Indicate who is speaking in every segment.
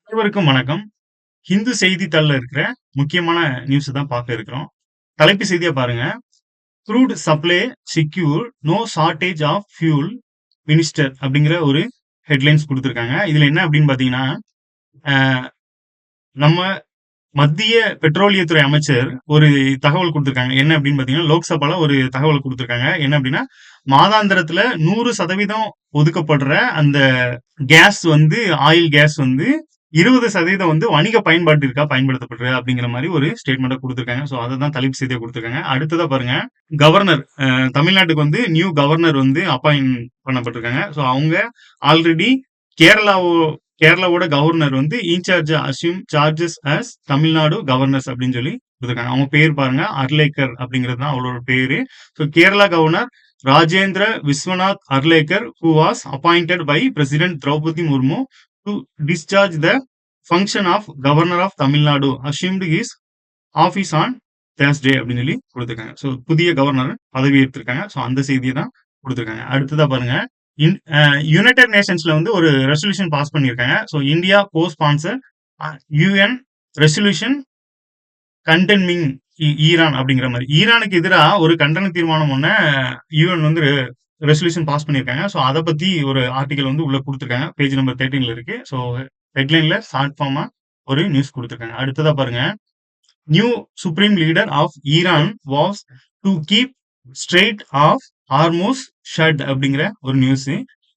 Speaker 1: அனைவருக்கும் வணக்கம். ஹிந்து செய்தித்தாள்ல இருக்கிற முக்கியமான நியூஸ் தான் பார்க்க இருக்கிறோம். தலைப்பு செய்தியா பாருங்க. "Crude supply secure, no shortage of fuel minister" அப்படிங்கிற ஒரு ஹெட்லைன்ஸ் குடுத்திருக்காங்க. இதுல என்ன அப்படின்னு பார்த்தீங்கன்னா, அ நம்ம மத்திய பெட்ரோலியத்துறை அமைச்சர் ஒரு தகவல் குடுத்திருக்காங்க. என்ன அப்படின்னு பார்த்தீங்கன்னா, லோக்சபால ஒரு தகவல் குடுத்திருக்காங்க. என்ன அப்படின்னா, மாதாந்திரத்துல 100% ஒதுக்கப்படுற அந்த கேஸ் வந்து ஆயில் கேஸ் வந்து 20% வந்து வணிக பயன்பாட்டிற்காக பயன்படுத்தப்படுது அப்படிங்கிற மாதிரி ஒரு ஸ்டேட்மெண்ட்டை கொடுத்திருக்காங்க. ஸோ அதை தான் தலைப்பு செய்தியை கொடுத்திருக்காங்க. அடுத்ததா பாருங்க, கவர்னர் தமிழ்நாட்டுக்கு வந்து நியூ கவர்னர் வந்து அப்பாயிண்ட் பண்ணப்பட்டிருக்காங்க. ஸோ அவங்க ஆல்ரெடி கேரளாவோ கேரளாவோட கவர்னர் வந்து incharge assume charges as Tamil Nadu governors அப்படின்னு சொல்லி கொடுத்திருக்காங்க. அவங்க பேர் பாருங்க, அர்லேக்கர் அப்படிங்கிறது தான் அவளோட பேரு. So Kerala governor Rajendra Vishwanath Arlekar who was appointed by President Draupadi Murmu to discharge the function of Governor of Tamil Nadu assumed his office on Thursday அப்படின்னு சொல்லி கொடுத்திருக்காங்க. ஸோ புதிய கவர்னர் பதவி ஏற்றிருக்காங்க. ஸோ அந்த செய்தியை தான் கொடுத்திருக்காங்க. அடுத்ததா பாருங்க, யுனைடெட் நேஷன்ஸ்ல வந்து ஒரு ரெசல்யூஷன் பாஸ் பண்ணியிருக்காங்க. So India co sponsor UN resolution condemning Iran அப்படிங்கிற மாதிரி ஈரானுக்கு எதிராக ஒரு கண்டன தீர்மானம் ஒண்ண யூஎன் வந்து ரெசல்யூஷன் பாஸ் பண்ணியிருக்காங்க. ஸோ அதை பத்தி ஒரு ஆர்டிகல் வந்து உள்ள கொடுத்துருக்காங்க. பேஜ் நம்பர் 13ல இருக்கு. ஸோ ஹெட்லைன்ல ஷார்ட் ஃபார்மா ஒரு நியூஸ் கொடுத்துருக்காங்க. அடுத்ததா பாருங்க, new supreme leader of Iran vows to keep strait of Hormuz shut அப்படிங்கிற ஒரு நியூஸ்.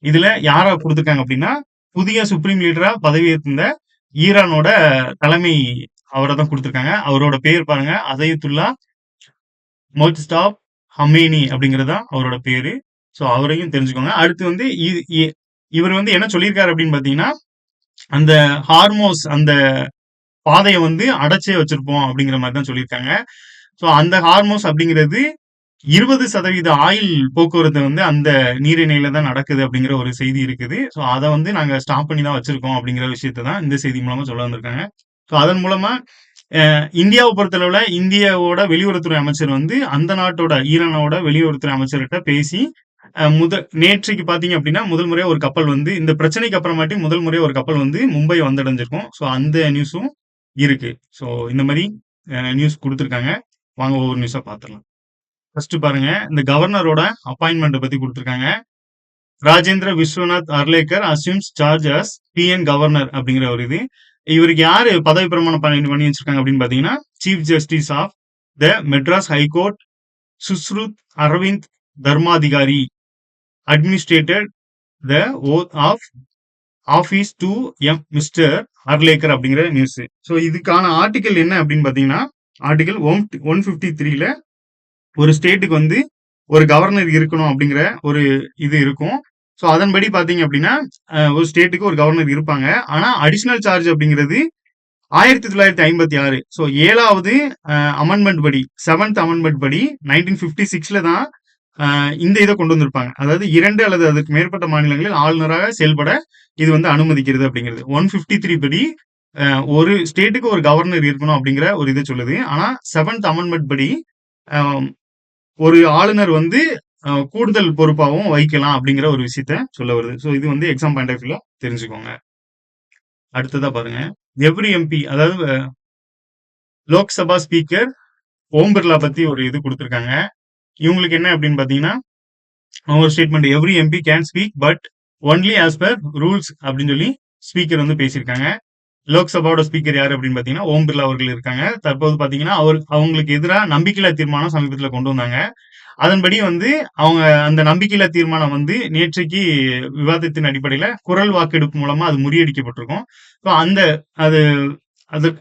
Speaker 1: இதுல யாரா கொடுத்துருக்காங்க அப்படின்னா, புதிய சுப்ரீம் லீடரா பதவியேற்ற ஈரானோட தலைமை அவரை தான் கொடுத்துருக்காங்க. அவரோட பேர் பாருங்க, அசையத்துல்லா மொஜ்தாப் ஹமேனி அப்படிங்கறதா அவரோட பேரு. ஸோ அவரையும் தெரிஞ்சுக்கோங்க. அடுத்து வந்து இவர் வந்து என்ன சொல்லியிருக்காரு அப்படின்னு பாத்தீங்கன்னா, அந்த ஹார்மோஸ் அந்த பாதையை வந்து அடைச்சே வச்சிருப்போம் அப்படிங்கிற மாதிரி தான் சொல்லியிருக்காங்க. ஸோ அந்த ஹார்மோஸ் அப்படிங்கிறது 20% ஆயில் போக்குவரத்து வந்து அந்த நீரிணையில தான் நடக்குது அப்படிங்கிற ஒரு செய்தி இருக்குது. ஸோ அதை வந்து நாங்க ஸ்டாப் பண்ணி தான் வச்சிருக்கோம் அப்படிங்கிற விஷயத்தை தான் இந்த செய்தி மூலமா சொல்ல வந்திருக்காங்க. ஸோ அதன் மூலமா இந்தியாவை பொறுத்தளவுல இந்தியாவோட வெளியுறவுத்துறை அமைச்சர் வந்து அந்த நாட்டோட ஈரானோட வெளியுறவுத்துறை அமைச்சர்கிட்ட பேசி நேற்றைக்கு பாத்தீங்க அப்படின்னா முதல் முறையா ஒரு கப்பல் வந்து இந்த பிரச்சனைக்கு அப்புறமாட்டி முதல் முறையா ஒரு கப்பல் வந்து மும்பை வந்தடைஞ்சிருக்கும். ஸோ அந்த நியூஸும் இருக்கு. ஸோ இந்த மாதிரி நியூஸ் கொடுத்துருக்காங்க. வாங்க ஒவ்வொரு நியூஸா பார்த்துடலாம். ஃபர்ஸ்ட் பாருங்க, இந்த கவர்னரோட அப்பாயின்மெண்ட் பத்தி கொடுத்துருக்காங்க. Rajendra Vishwanath Arlekar assumes charge as TN governor அப்படிங்கிற ஒரு இது. இவருக்கு யாரு பதவி பிரமாணம் பண்ணி வச்சிருக்காங்க அப்படின்னு பாத்தீங்கன்னா, chief justice of the Madras high court Susrut Arvind Dharmadhikari administrated the oath of office to him mister Arlekar அப்படிங்கிற நியூஸ். ஸோ இதுக்கான ஆர்டிகல் என்ன அப்படின்னு பாத்தீங்கன்னா, ஆர்டிகல் 153ல ஒரு ஸ்டேட்டுக்கு வந்து ஒரு கவர்னர் இருக்கணும் அப்படிங்கிற ஒரு இது இருக்கும். ஸோ அதன்படி பாத்தீங்க அப்படின்னா, ஒரு ஸ்டேட்டுக்கு ஒரு கவர்னர் இருப்பாங்க. ஆனா அடிஷனல் சார்ஜ் அப்படிங்கிறது 1956 ஸோ 7வது அமெண்ட்மெண்ட் படி 7th அமெண்ட்மெண்ட் படி 1956ல தான் இந்த இதை கொண்டு வந்திருப்பாங்க. அதாவது 2 அல்லது அதுக்கு மேற்பட்ட மாநிலங்களில் ஆளுநராக செயல்பட இது வந்து அனுமதிக்கிறது அப்படிங்கிறது. 153 படி ஒரு ஸ்டேட்டுக்கு ஒரு கவர்னர் இருக்கணும் அப்படிங்கிற ஒரு இதை சொல்லுது. ஆனா 7th அமெண்ட்மெண்ட் படி ஒரு ஆளுநர் வந்து கூடுதல் பொறுப்பாகவும் வைக்கலாம் அப்படிங்கிற ஒரு விஷயத்த சொல்ல வருது. ஸோ இது வந்து எக்ஸாம் பாயிண்ட் ஆஃப் வியூல தெரிஞ்சுக்கோங்க. அடுத்ததா பாருங்க, எவ்ரி எம்பி அதாவது லோக்சபா ஸ்பீக்கர் ஓம் பிர்லா பத்தி ஒரு இது கொடுத்திருக்காங்க. இவங்களுக்கு என்ன அப்படின்னு பாத்தீங்கன்னா, ஒரு statement, every MP can speak but only as per rules அப்படின்னு சொல்லி ஸ்பீக்கர் வந்து பேசியிருக்காங்க. லோக்சபாவோட ஸ்பீக்கர் யாரு அப்படின்னு பாத்தீங்கன்னா ஓம் பிர்லா அவர்கள் இருக்காங்க. தற்போது பாத்தீங்கன்னா அவங்களுக்கு எதிராக நம்பிக்கையில்லா தீர்மானம் சமீபத்தில் கொண்டு வந்தாங்க. அதன்படி வந்து அவங்க அந்த நம்பிக்கையில்லா தீர்மானம் வந்து நேற்றைக்கு விவாதத்தின் அடிப்படையில குரல் வாக்கெடுப்பு மூலமா அது முறியடிக்கப்பட்டிருக்கும். ஸோ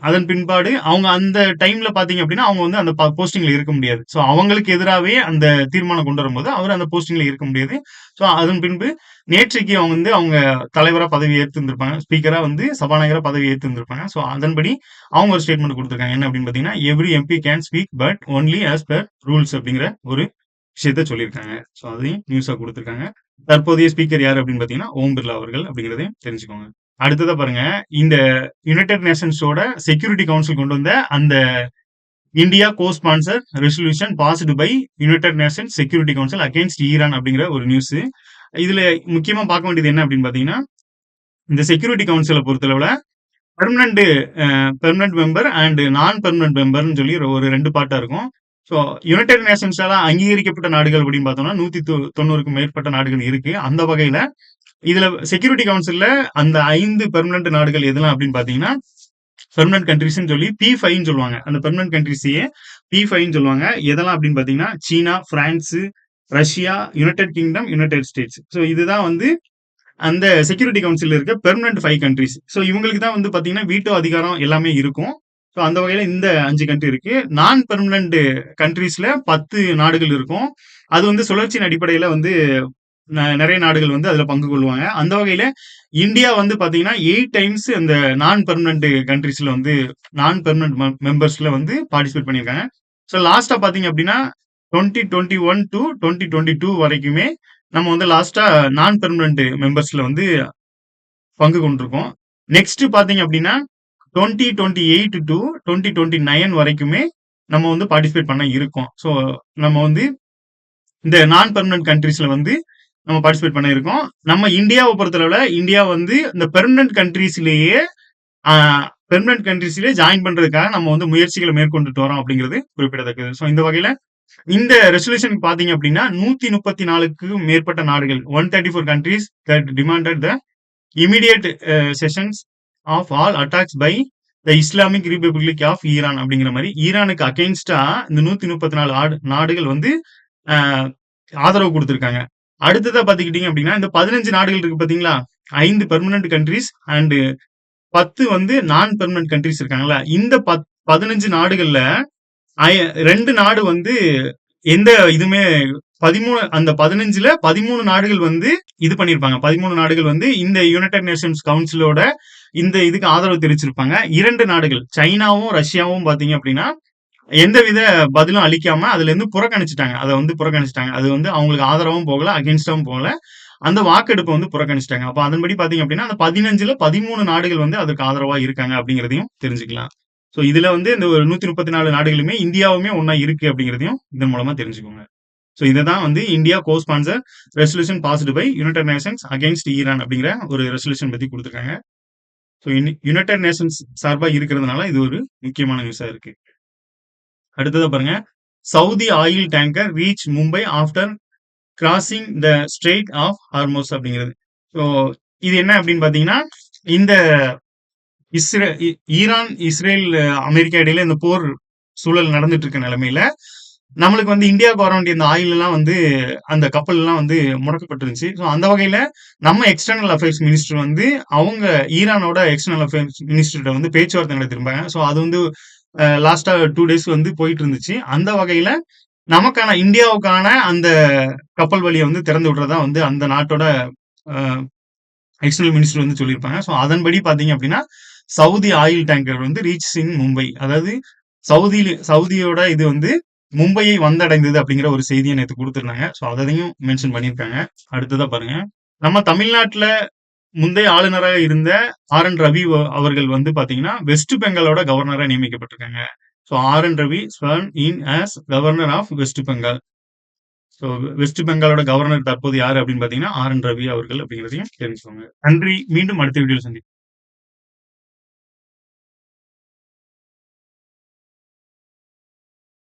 Speaker 1: அதன் பின்பாடு அவங்க அந்த டைம்ல பாத்தீங்க அப்படின்னா அவங்க வந்து அந்த போஸ்டிங்ல இருக்க முடியாது. ஸோ அவங்களுக்கு எதிராகவே அந்த தீர்மானம் கொண்டு வரும்போது அவர் அந்த போஸ்டிங்ல இருக்க முடியாது. ஸோ அதன் பின்பு நேற்றைக்கு அவங்க வந்து அவங்க தலைவரா பதவி ஏற்றிருந்திருப்பாங்க, ஸ்பீக்கரா வந்து சபாநாயகரா பதவி ஏற்றிருந்திருப்பாங்க. ஸோ அதன்படி அவங்க ஒரு ஸ்டேட்மெண்ட் கொடுத்திருக்காங்க. என்ன அப்படின்னு பாத்தீங்கன்னா, every MP can speak but only as per rules அப்படிங்கிற ஒரு விஷயத்த சொல்லியிருக்காங்க. ஸோ அதையும் நியூஸா கொடுத்திருக்காங்க. தற்போதைய ஸ்பீக்கர் யாரு அப்படின்னு பாத்தீங்கன்னா ஓம் பிர்லா அவர்கள் அப்படிங்கிறதையும் தெரிஞ்சுக்கோங்க. அடுத்ததா பாருங்க, இந்த யுனைடெட் நேஷன்ஸோட செக்யூரிட்டி கவுன்சில் கொண்டு வந்த அந்த India co sponsor resolution passed by United Nation Security Council against Iran அப்படிங்கிற ஒரு நியூஸ். இதுல முக்கியமா பார்க்க வேண்டியது என்ன அப்படின்னு பாத்தீங்கன்னா, இந்த செக்யூரிட்டி கவுன்சிலை பொறுத்தளவுல பெர்மனன்ட் பெர்மனன்ட் மெம்பர் அண்ட் நான் பெர்மனன்ட் மெம்பர்னு சொல்லி ஒரு 2 பார்ட்டா இருக்கும். ஸோ யுனைடெட் நேஷன்ஸால அங்கீகரிக்கப்பட்ட நாடுகள் அப்படின்னு பார்த்தோம்னா 190க்கும் மேற்பட்ட நாடுகள் இருக்கு. அந்த வகையில இதுல செக்யூரிட்டி கவுன்சில்ல அந்த 5 பெர்மனன்ட் நாடுகள் எதெல்லாம் அப்படின்னு பாத்தீங்கன்னா, பெர்மனன்ட் கண்ட்ரிஸ்ன்னு சொல்லி P5ன்னு சொல்லுவாங்க. அந்த பெர்மனன்ட் கண்ட்ரிஸையே P5ன்னு சொல்லுவாங்க. எதெல்லாம் அப்படின்னு பாத்தீங்கன்னா, China, France, Russia, United Kingdom, United States. So இதுதான் வந்து அந்த செக்யூரிட்டி கவுன்சில் இருக்க பெர்மனன்ட் 5 கண்ட்ரிஸ். ஸோ இவங்களுக்கு தான் வந்து பாத்தீங்கன்னா வீட்டோ அதிகாரம் எல்லாமே இருக்கும். ஸோ அந்த வகையில இந்த 5 கண்ட்ரி இருக்கு. நான் பெர்மனன்ட் கண்ட்ரிஸ்ல 10 நாடுகள் இருக்கும். அது வந்து சுழற்சியின் அடிப்படையில வந்து நிறைய நாடுகள் வந்து அதுல பங்கு கொள்வாங்க. அந்த வகையில இந்தியா வந்து பாத்தீங்கன்னா 8 டைம்ஸ் அந்த நான் பெர்மனன்ட் கண்ட்ரிஸ்ல வந்து நான் பெர்மனன்ட் மெம்பர்ஸ்ல வந்து பார்ட்டிசிபேட் பண்ணியிருக்காங்க. ஸோ லாஸ்டா பாத்தீங்க அப்படின்னா 2021 டு 2022 வரைக்குமே நம்ம வந்து லாஸ்டா நான் பெர்மனன்ட் மெம்பர்ஸ்ல வந்து பங்கு கொண்டிருக்கோம். நெக்ஸ்ட் பாத்தீங்க அப்படின்னா 2028 டு 2029 வரைக்குமே நம்ம வந்து பார்ட்டிசிபேட் பண்ண இருக்கோம். ஸோ நம்ம வந்து இந்த நான் பெர்மனன்ட் கண்ட்ரிஸ்ல வந்து நம்ம பார்ட்டிசிபேட் பண்ண இருக்கோம். நம்ம இந்தியாவை பொறுத்தளவுல இந்தியா வந்து இந்த பெர்மனன்ட் கண்ட்ரிஸ்லயே ஜாயின் பண்றதுக்காக நம்ம வந்து முயற்சிகளை மேற்கொண்டுட்டு வரோம் அப்படிங்கிறது குறிப்பிடத்தக்கது. ஸோ இந்த வகையில இந்த ரெசல்யூஷன் பாத்தீங்க அப்படின்னா 134க்கு மேற்பட்ட நாடுகள் 134 countries that demanded the immediate cessation of all attacks by the Islamic Republic of Iran அப்படிங்கிற மாதிரி ஈரானுக்கு அகெயின்ஸ்டா இந்த 134 நாடுகள் வந்து ஆதரவு கொடுத்திருக்காங்க. அடுத்ததா பாத்துக்கிட்டீங்க அப்படின்னா இந்த 15 நாடுகள் இருக்கு பாத்தீங்களா, 5 பெர்மனன்ட் கண்ட்ரிஸ் அண்ட் 10 வந்து நான் பெர்மனன்ட் கண்ட்ரிஸ் இருக்காங்களா, இந்த 15 நாடுகள்ல 2 நாடு வந்து எந்த இதுமே 13 அந்த 15ல 13 நாடுகள் வந்து இது பண்ணிருப்பாங்க. 13 நாடுகள் வந்து இந்த யுனைடெட் நேஷன்ஸ் கவுன்சிலோட இந்த இதுக்கு ஆதரவு தெரிவிச்சிருப்பாங்க. 2 நாடுகள் சைனாவும் ரஷ்யாவும் பாத்தீங்க அப்படின்னா எந்தவித பதிலும் அளிக்காம அதுல இருந்து புறக்கணிச்சுட்டாங்க. அதை வந்து புறக்கணிச்சுட்டாங்க. அது வந்து அவங்களுக்கு ஆதரவும் போகல, அகேன்ஸ்டாவும் போகல. அந்த வாக்கெடுப்பை வந்து புறக்கணிச்சிட்டாங்க. அப்ப அதன்படி பாத்தீங்க அப்படின்னா அந்த 15ல 13 நாடுகள் வந்து அதுக்கு ஆதரவா இருக்காங்க அப்படிங்கிறதையும் தெரிஞ்சுக்கலாம். சோ இதுல வந்து இந்த ஒரு 134 நாடுகளுமே இந்தியாவுமே ஒன்னா இருக்கு அப்படிங்கிறதையும் இதன் மூலமா தெரிஞ்சுக்கோங்க. சோ இததான் வந்து India co sponsor resolution passed by United Nations against Iran அப்படிங்கிற ஒரு ரெசல்யூஷன் பத்தி கொடுத்திருக்காங்க. சோ யுனைடெட் நேஷன்ஸ் சார்பா இருக்கிறதுனால இது ஒரு முக்கியமான நியூஸா இருக்கு. அடுத்ததா பாருங்க, Saudi oil tanker reach Mumbai after crossing the strait of Hormuz அப்படிங்கிறது. ஸோ இது என்ன அப்படின்னு பாத்தீங்கன்னா, இந்த ஈரான் இஸ்ரேல் அமெரிக்கா இடையில இந்த போர் சூழல் நடந்துட்டு இருக்க நிலைமையில நம்மளுக்கு வந்து இந்தியாவுக்கு வர வேண்டிய இந்த ஆயில் எல்லாம் வந்து அந்த கப்பல் எல்லாம் வந்து முடக்கப்பட்டிருந்துச்சு. ஸோ அந்த வகையில நம்ம எக்ஸ்டர்னல் அஃபேர்ஸ் மினிஸ்டர் வந்து அவங்க ஈரானோட எக்ஸ்டர்னல் அஃபேர்ஸ் மினிஸ்டர்கிட்ட வந்து பேச்சுவார்த்தை நடத்திருப்பாங்க. ஸோ அது வந்து லாஸ்டா 2 டேஸ் வந்து போயிட்டு இருந்துச்சு. அந்த வகையில நமக்கான இந்தியாவுக்கான அந்த கப்பல் வழியை வந்து திறந்து விடுறதா வந்து அந்த நாட்டோட எக்ஸ்டர்னல் மினிஸ்டர் வந்து சொல்லியிருப்பாங்க. ஸோ அதன்படி பாத்தீங்க அப்படின்னா சவுதி ஆயில் டேங்கர் வந்து ரீச் இன் மும்பை, அதாவது சவுதியோட இது வந்து மும்பையை வந்தடைந்தது அப்படிங்கிற ஒரு செய்தியை நேற்று கொடுத்திருந்தாங்க. ஸோ அதையும் மென்ஷன் பண்ணியிருக்காங்க. அடுத்ததா பாருங்க, நம்ம தமிழ்நாட்டுல முந்தைய ஆளுநராக இருந்த ஆர்.என். ரவி அவர்கள் வந்து பாத்தீங்கன்னா வெஸ்ட் பெங்காலோட கவர்னரா நியமிக்கப்பட்டிருக்காங்க. So R N. Ravi sworn in as governor of west Bengal. So west பெங்காலோட கவர்னர் தற்போது யாரு அப்படின்னு பாத்தீங்கன்னா ஆர்.என். ரவி அவர்கள் அப்படிங்கிறதையும் தெரிஞ்சுக்கோங்க. நன்றி. மீண்டும் அடுத்த வீடியோல சந்திப்போம்.